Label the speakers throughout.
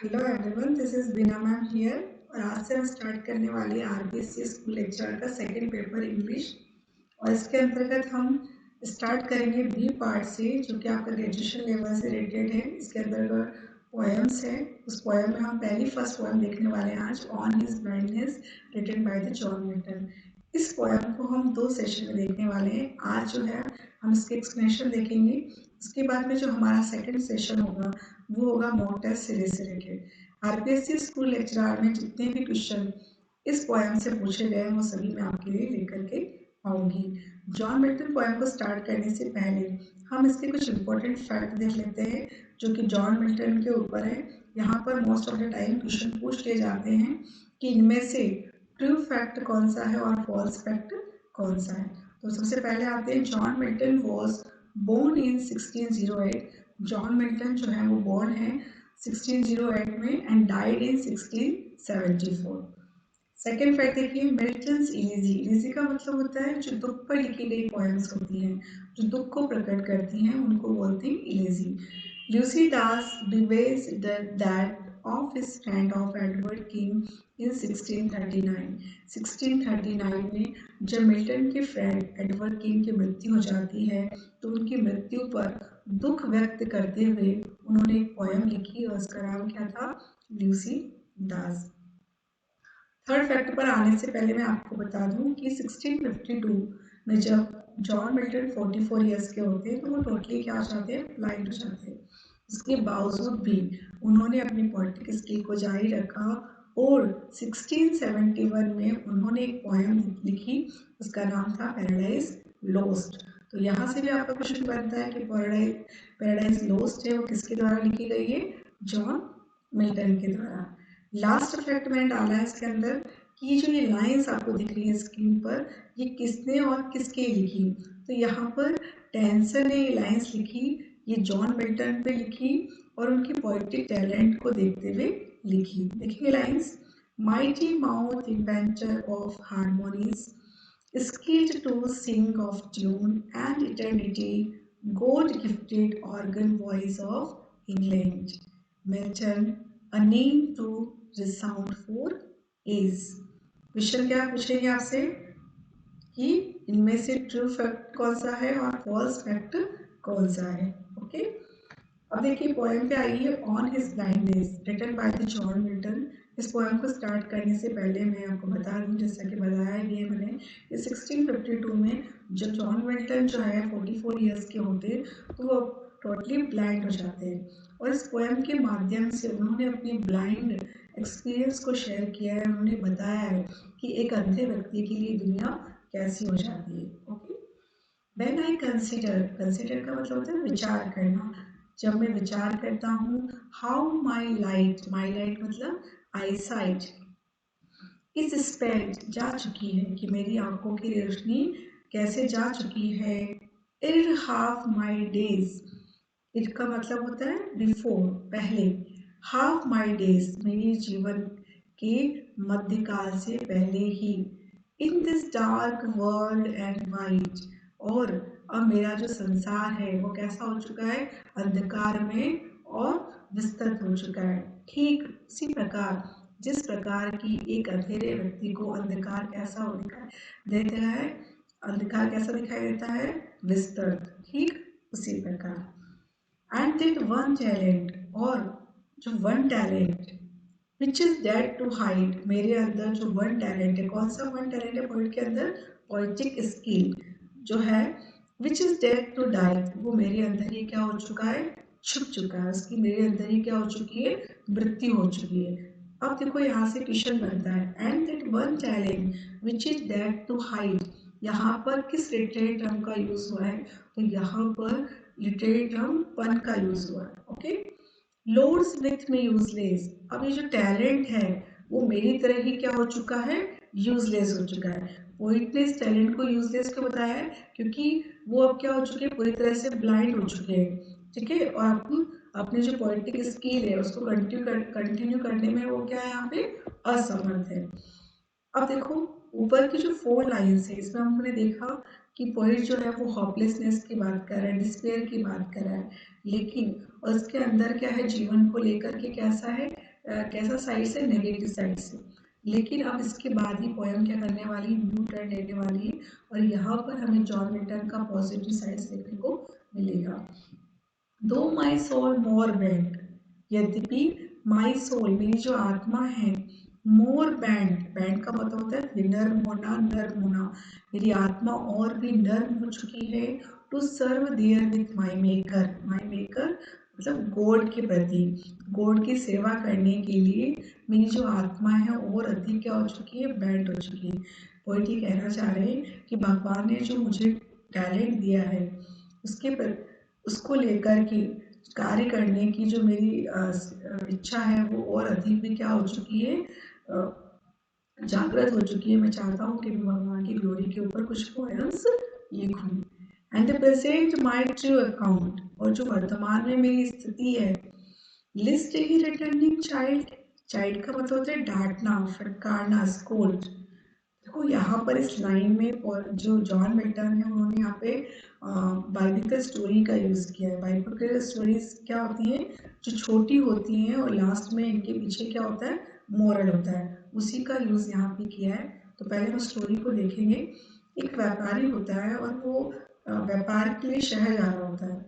Speaker 1: Hello everyone, this is Bina ma'am here. और आज से हम स्टार्ट करने वाले हैं आरबीएससी स्कूल लेक्चर का सेकंड पेपर इंग्लिश। और इसके अंतर्गत हम स्टार्ट करेंगे बी पार्ट से, जो कि आपका ग्रेजुएशन लेवल से रिलेटेड है। इसके अंतर्गत पोएम्स है। उस पोएम में हम पहली फर्स्ट पोएम देखने वाले हैं आज, on his blindness, written by the John Milton. इस पोएम को हम 2 सेशन में देखने वाले हैं। आज जो है हम इसके एक्सप्लेनेशन देखेंगे। उसके बाद में जो हमारा सेकंड सेशन होगा वो होगा मॉक टेस्ट सीरीज से रिलेटेड। आरपीएससी स्कूल लेक्चरर में जितने भी क्वेश्चन इस पोएम से पूछे गए हैं वो सभी मैं आपके लिए लेकर के आऊंगी। जॉन मिल्टन पोएम को स्टार्ट करने से पहले हम इसके कुछ इंपॉर्टेंट फैक्ट देख लेते हैं जो कि जॉन मिल्टन के ऊपर है। यहाँ पर most of the time question पूछ लिए जाते हैं कि इनमें से ट्रू फैक्ट कौन सा है और फॉल्स फैक्ट कौन सा है। तो सबसे पहले आते हैं, John Milton was born in 1608। John Milton जो है वो बोर्न है 1608 में and died in 1674। Second fact देखिए, मिल्टन्स इलीजी। इलीजी का मतलब होता है जो दुख पर लिखी गई पोएम्स होती हैं, जो दुख को प्रकट करती हैं, उनको बोलते हैं elegy. Lycidas bewails that of his friend of Edward King in 1639। 1639 में जब मिल्टन के फ्रेंड एडवर्ड किंग की मृत्यु हो जाती है तो उनकी मृत्यु पर दुख व्यक्त करते हुए उन्होंने एक पोएम लिखी और उसका नाम क्या था, ल्यूसी डास। थर्ड फैक्ट पर आने से पहले मैं आपको बता दूं कि 1652 में जब जॉन मिल्टन 44 इयर्स के होते हैं तो वो टोटली क्या हो जाते हैं, ब्लाइंड हो जाते हैं। उसके बावजूद भी उन्होंने अपनी पॉलिटिकल स्किल को जारी रखा और 1671 में उन्होंने एक पोएम लिखी, उसका नाम था पैराडाइज लॉस्ट। तो यहाँ से भी आपका क्वेश्चन बनता है कि पैराडाइज लॉस्ट है वो किसके द्वारा लिखी गई है, जॉन मिल्टन के द्वारा। लास्ट फैक्ट मैंने डाला है इसके अंदर कि जो ये लाइंस आपको दिख रही है स्क्रीन पर, ये किसने और किसके लिखी। तो यहाँ पर टेंसन ने ये लाइंस लिखी, ये जॉन मिल्टन पे लिखी और उनकी पोएटिक टैलेंट को देखते हुए लिखी। देखिए lines, mighty mouth inventor of harmonies, skilled to sing of tune and eternity, God gifted organ voice of England, Milton, a name to resound for is। Question क्या पूछेंगे आपसे कि इनमें से ट्रू फैक्ट कौन सा है और फॉल्स फैक्ट कौन सा है। ओके, अब देखिए पोएम पे आई है, on his blindness, written by the John Milton. इस पोएम को स्टार्ट करने से पहले मैं आपको बता दूं, जैसा कि बताया भी है मैंने, कि 1652 में जब जॉन मिल्टन जो है 44 इयर्स के होते तो वो टोटली ब्लाइंड हो जाते हैं। और इस पोएम के माध्यम से उन्होंने अपनी ब्लाइंड एक्सपीरियंस को शेयर किया है। उन्होंने बताया है कि एक अंधे व्यक्ति के लिए दुनिया कैसी हो जाती है। Okay, when I consider, consider का मतलब होता है विचार करना। जब मैं विचार करता हूँ, हाउ माई लाइट मतलब आई साइट इस स्पेड जा चुकी है, कि मेरी आंखों की रोशनी कैसे जा चुकी है। In half my days, it का मतलब होता है बिफोर, पहले। हाफ माई डेज, मेरे जीवन के मध्यकाल से पहले ही। In this dark world and wide, और अब मेरा जो संसार है वो कैसा हो चुका है, अंधकार में और विस्तृत हो चुका है। ठीक उसी प्रकार जिस प्रकार की एक अंधेरे व्यक्ति को अंधकार कैसा हो दिखाई देता है, अंधकार कैसा दिखाई देता है, विस्तृत, ठीक उसी प्रकार। एंड दैट वन टैलेंट, और जो one talent which is dead to hide, मेरे अंदर जो वन टैलेंट है, कौन सा वन टैलेंट है पोइट के अंदर, पोइटिक स्किल जो है, which is dead to die, वो मेरे अंदर ही क्या हो चुका है, छुप चुका है, उसकी मेरे अंदर ही क्या हो चुकी है, मृत्यु हो चुकी है। अब देखो यहाँ से क्वेश्चन बनता है, and that one talent which is dead to hide, यहाँ पर किस लिटरेरी टर्म का यूज हुआ है, तो यहाँ पर लिटरेरी टर्म पन का यूज हुआ है। ओके, लोड्स विथ में यूजलेस, अब ये जो टैलेंट है वो मेरी तरह ही क्या हो चुका है, यूजलेस हो चुका है। पोइट ने इस टैलेंट को यूजलेस क्यों बताया है, क्योंकि वो अब क्या हो चुके हैं, पूरी तरह से ब्लाइंड हो चुके हैं। ठीक है, और अपनी जो पोइटिक स्किल है उसको कंटिन्यू करने में वो क्या है, यहाँ पे असमर्थ है। अब देखो ऊपर की जो 4 लाइन्स है इसमें हमने देखा कि पोइट जो है वो होपलेसनेस की बात कर रहा है, डिस्पेयर की बात कर रहा है, लेकिन और उसके अंदर क्या है, जीवन को लेकर के कैसा है, कैसा साइड से, नेगेटिव साइड से। लेकिन अब इसके बाद ही पोएम क्या करने वाली है, न्यू टर्न लेने वाली है और यहाँ पर हमें जॉन मिल्टन का पॉजिटिव साइड देखने को मिलेगा। दो माई सोल मोर बैंड, यद्यपि माई सोल मेरी जो आत्मा है, मोर बैंड, बैंड का मतलब होता है विनर्म होना, नर्म होना, मेरी आत्मा और भी नर्म हो चुकी है to serve there with my maker. My maker मतलब गॉड के प्रति, गॉड की सेवा करने के लिए मेरी जो आत्मा है और अधिक क्या हो चुकी है, बैंड हो चुकी है। पोएट ये कहना चाह रहे हैं कि भगवान ने जो मुझे टैलेंट दिया है उसके उसको लेकर के कार्य करने की जो मेरी इच्छा है वो और अधिक भी क्या हो चुकी है, जागृत हो चुकी है। मैं चाहता हूँ कि मैं भगवान की ग्लोरी के ऊपर कुछ पोएम्स लिखूं। And the present my true account, और जो वर्तमान में मेरी स्थिति है, लिस्ट ही रिटर्निंग चाइल्ड, चाइल्ड का मतलब होता है डांटना, फटकारना, स्कोल्ड। देखो यहाँ पर इस लाइन में और जो जॉन मिल्टन है उन्होंने यहाँ पे बाइबिकल स्टोरी का यूज़ किया है। बाइबिकल स्टोरीज क्या होती हैं, जो छोटी होती हैं और लास्ट में इनके पीछे क्या होता है, मोरल होता है, उसी का यूज़ यहाँ पे किया है। तो पहले हम स्टोरी को देखेंगे। एक व्यापारी होता है और वो व्यापार के लिए शहर जा रहा होता है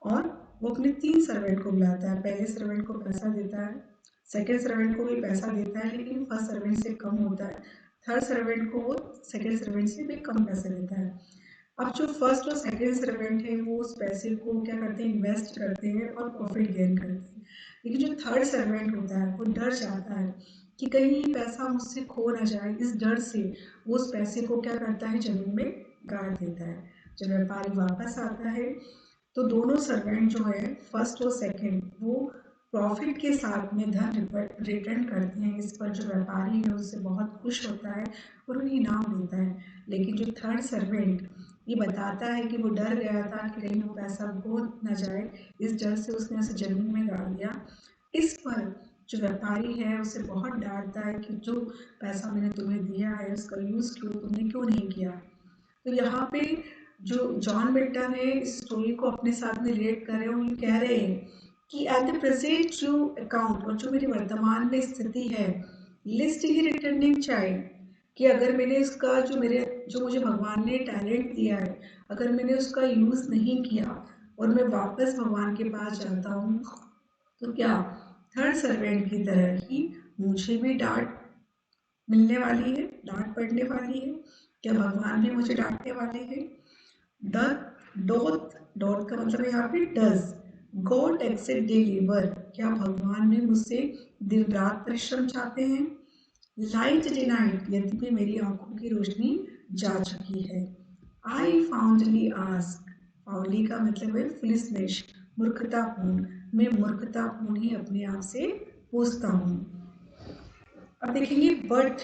Speaker 1: और वो अपने 3 सर्वेंट को बुलाता है। पहले सर्वेंट को पैसा देता है, सेकंड सर्वेंट को भी पैसा देता है लेकिन फर्स्ट सर्वेंट से कम होता है, थर्ड सर्वेंट को वो सेकंड सर्वेंट से भी कम पैसे देता है। अब जो फर्स्ट और सेकंड सर्वेंट है वो उस पैसे को क्या करते हैं, इन्वेस्ट करते हैं और प्रॉफिट गेन करते हैं। लेकिन जो थर्ड सर्वेंट होता है वो डर जाता है कि कहीं पैसा मुझसे खो ना जाए, इस डर से वो उस पैसे को क्या करता है, जमीन में गाड़ देता है। जब व्यापारी वापस आता है तो दोनों सर्वेंट जो है फर्स्ट और सेकंड वो प्रॉफिट के साथ में धन रिटर्न करते हैं। इस पर जो व्यापारी है उससे बहुत खुश होता है और उन्हें इनाम देता है। लेकिन जो थर्ड सर्वेंट ये बताता है कि वो डर गया था कि कहीं वो पैसा खो न जाए, इस डर से उसने उसे जमीन में गाड़ दिया। इस पर जो व्यापारी है उसे बहुत डांटता है कि जो पैसा मैंने तुम्हें दिया है उसका यूज क्यों तुमने क्यों नहीं किया। तो यहाँ पे जो जॉन मिल्टन है इस स्टोरी को अपने साथ में रिलेट कर रहे हैं और ये कह रहे हैं कि at the present true account, और जो मेरी वर्तमान में स्थिति है, लिस्ट ही रिटर्निंग चाइल्ड, कि अगर मैंने इसका जो मुझे भगवान ने टैलेंट दिया है, अगर मैंने उसका यूज नहीं किया और मैं वापस भगवान के पास जाता हूँ तो क्या थर्ड सर्वेंट की तरह ही मुझे भी डांट मिलने वाली है, डांट पड़ने वाली है। क्या भगवान भी मुझे डांटने वाले हैं। डोथ, डॉट का मतलब है यहाँ पे does, God accept the labour, क्या भगवान भी मुझसे दिन रात परिश्रम चाहते हैं। लाइट डिनाइट, यद्यपि मेरी आंखों की रोशनी जा चुकी है। आई फाउंडली आस्क, फाउंडली का मतलब है फुलिशनेस, मूर्खतापूर्ण, मैं मूर्खतापूर्ण ही अपने आप से पूछता हूँ। अब देखेंगे बट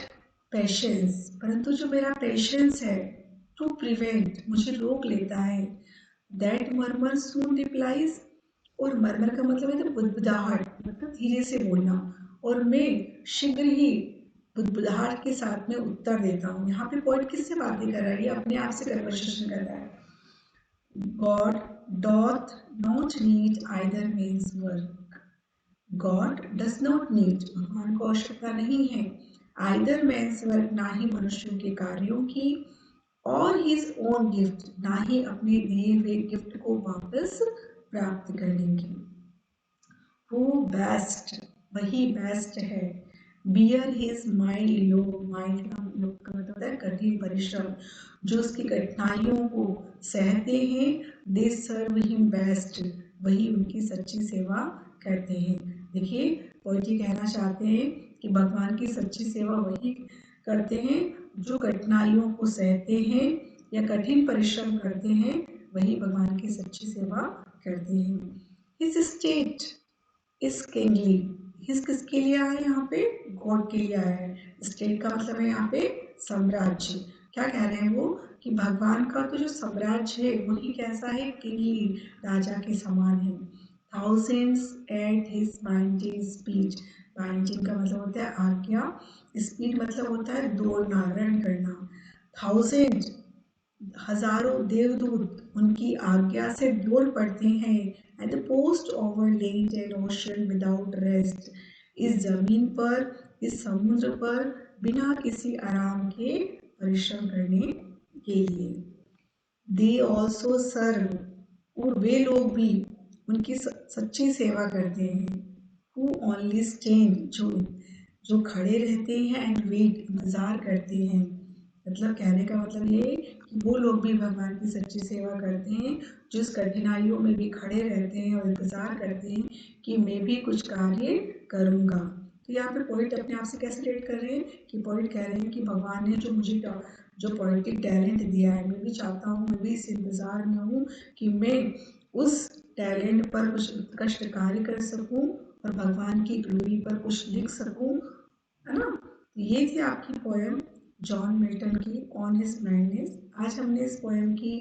Speaker 1: पेशेंस, परंतु जो मेरा पेशेंस है टू प्रिवेंट, मुझे रोक लेता है। दैट मर्मर सून रिप्लाइज, और मर्मर का मतलब है तो बुदबुदाहट, मतलब धीरे से बोलना, और मैं शीघ्र ही बुदबुदाहट के साथ में उत्तर देता हूँ। यहाँ पे पॉइंट किससे बातें कर रहा है, ये अपने आप से कन्वर्सेशन कर रहा है। God doth not need either means work, God does not need, भगवान को आवश्यकता नहीं है, आइदर मैंस वर्क, ना ही मनुष्यों के कार्यों की, और हिज ओन गिफ्ट, ना ही अपने दिए हुए गिफ्ट को वापस प्राप्त करने की। वो बेस्ट, वही बेस्ट है। बियर हिज माइल्ड लो, माइल्ड का मतलब होता है कठिन परिश्रम, जो उसकी कठिनाइयों को सहते हैं। दे सर्व हिम बेस्ट, वही उनकी सच्ची सेवा करते हैं। देखिए पोएट जी कहना चाहते हैं कि भगवान की सच्ची सेवा वही करते हैं जो कठिनाइयों को सहते हैं या कठिन परिश्रम करते हैं, वही भगवान की सच्ची सेवा करते हैं। हिज स्टेट इस किंगली, हिज किसके लिए आया है यहाँ पे, गॉड के लिए आया है। स्टेट का मतलब है यहाँ पे साम्राज्य। क्या कह रहे हैं वो कि भगवान का तो जो साम्राज्य है वही कैसा है, किंगली, राजा के समान है। Thousands at his binding speech, binding का मतलब होता है आज्ञा, स्पीड मतलब होता है दौड़ना, रन करना। थाउजेंड हजारों देवदूत उनकी आज्ञा से दौड़ पड़ते हैं। At the post over land and ocean without rest, इस जमीन पर, इस समुद्र पर बिना किसी आराम के परिश्रम करने के लिए। दे ऑल्सो सर्व, और वे लोग भी उनकी सच्ची सेवा करते हैं। हु ओनली स्टैंड, जो खड़े रहते हैं, एंड वेट, इंतजार करते हैं। मतलब कहने का मतलब ये कि वो लोग भी भगवान की सच्ची सेवा करते हैं, जो इस कठिनाइयों में भी खड़े रहते हैं और इंतजार करते हैं कि मैं भी कुछ कार्य करूँगा। तो यहाँ पे पोइट अपने आप से कैसे रिलेट कर रहे हैं कि पोइट कह रहे हैं कि भगवान ने जो मुझे जो पोइटिक टैलेंट दिया है, मैं भी चाहता हूँ, मैं भी इस इंतज़ार में हूँ कि मैं उस टैलेंट पर कुछ उत्कृष्ट कार्य कर सकूँ और भगवान की ग्लोरी पर कुछ लिख सकूँ, है ना। तो ये थी आपकी पोएम जॉन मिल्टन की ऑन हिज ब्लाइंडनेस। आज हमने इस पोएम की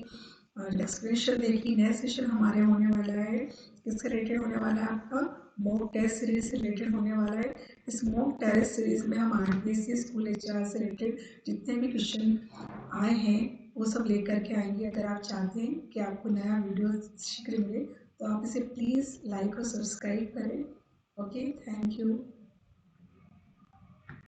Speaker 1: एक्सप्लेनेशन देखी। नेक्स्ट सेशन हमारे होने वाला है, किससे रिलेटेड होने वाला है, आपका मॉक टेस्ट सीरीज से रिलेटेड होने वाला है। इस मॉक टेस्ट सीरीज में हम आरबीएससी स्कूल एचआर से रिलेटेड जितने भी क्वेश्चन आए हैं वो सब लेकर के आएंगे। अगर आप चाहते हैं कि आपको नया वीडियो शीघ्र मिले तो आप इसे प्लीज़ लाइक और सब्सक्राइब करें। Okay, thank you.